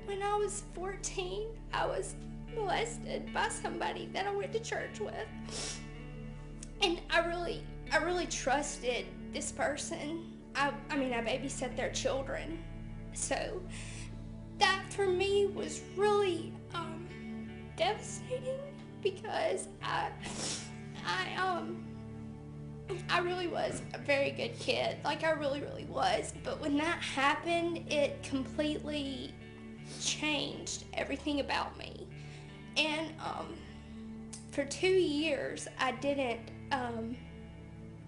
When I was 14, I was molested by somebody that I went to church with. And I really trusted this person. I babysat their children. So that for me was really devastating because I really was a very good kid. Like, I really, really was. But when that happened, it completely changed everything about me. And for 2 years, I didn't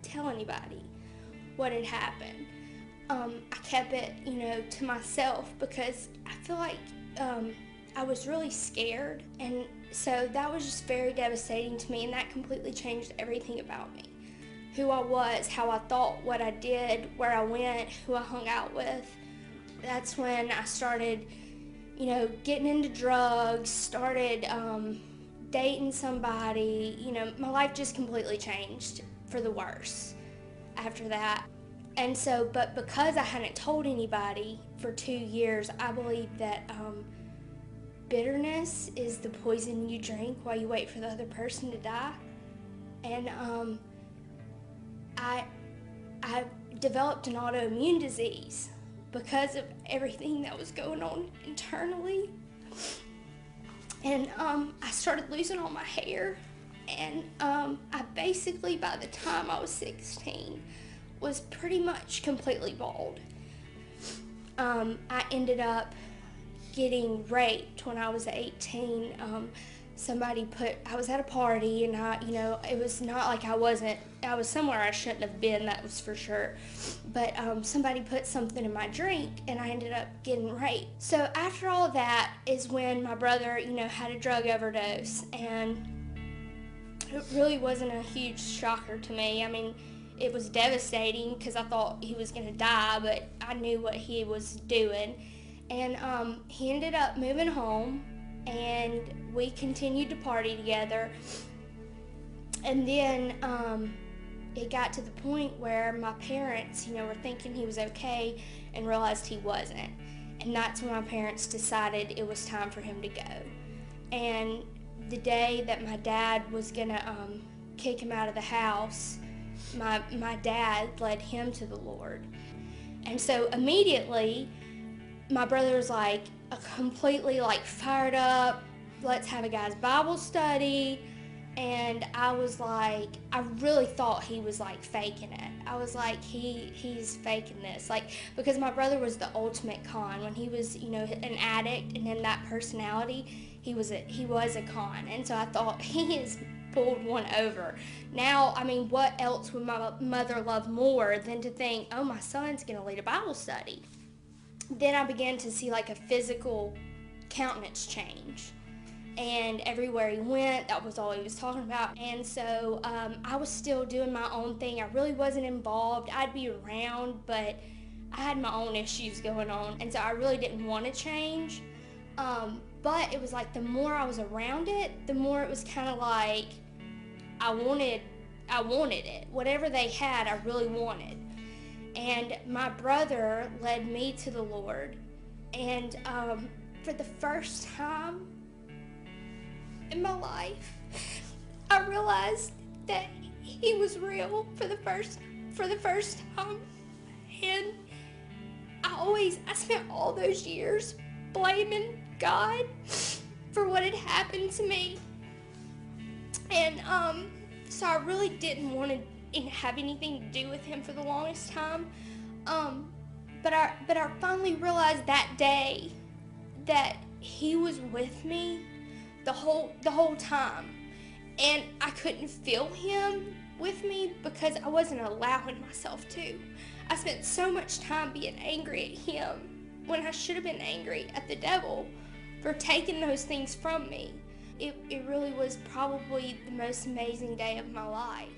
tell anybody what had happened. I kept it, to myself because I feel like I was really scared. And so that was just very devastating to me, and that completely changed everything about me. Who I was, how I thought, what I did, where I went, who I hung out with. That's when I started, getting into drugs, started dating somebody. My life just completely changed for the worse after that. And so, but because I hadn't told anybody for 2 years, I believe that bitterness is the poison you drink while you wait for the other person to die. And I developed an autoimmune disease because of everything that was going on internally. And I started losing all my hair. And I basically, by the time I was 16, was pretty much completely bald. I ended up getting raped when I was 18. I was at a party, and it was not like I was somewhere I shouldn't have been, that was for sure. But somebody put something in my drink, and I ended up getting raped. So after all of that is when my brother, had a drug overdose, and it really wasn't a huge shocker to me. I mean, it was devastating because I thought he was going to die, but I knew what he was doing. And he ended up moving home, and we continued to party together. And then it got to the point where my parents, were thinking he was okay and realized he wasn't. And that's when my parents decided it was time for him to go. And the day that my dad was gonna kick him out of the house, my dad led him to the Lord. And so immediately, my brother was completely fired up. Let's have a guy's Bible study. And I was I really thought he was faking it. I was he's faking this. Because my brother was the ultimate con. When he was, an addict and in that personality, he was a con. And so I thought, he is pulled one over. Now, what else would my mother love more than to think, oh, my son's going to lead a Bible study? Then I began to see a physical countenance change. And everywhere he went, that was all he was talking about. And so I was still doing my own thing. I really wasn't involved. I'd be around, but I had my own issues going on. And so I really didn't want to change. But it was the more I was around it, the more it was kind of I wanted it. Whatever they had, I really wanted. And my brother led me to the Lord. And for the first time in my life, I realized that he was real for the first time. And I spent all those years blaming God for what had happened to me. And so I really didn't want to have anything to do with him for the longest time. But I finally realized that day that he was with me the whole time, and I couldn't feel him with me because I wasn't allowing myself to. I spent so much time being angry at him when I should have been angry at the devil for taking those things from me. It really was probably the most amazing day of my life.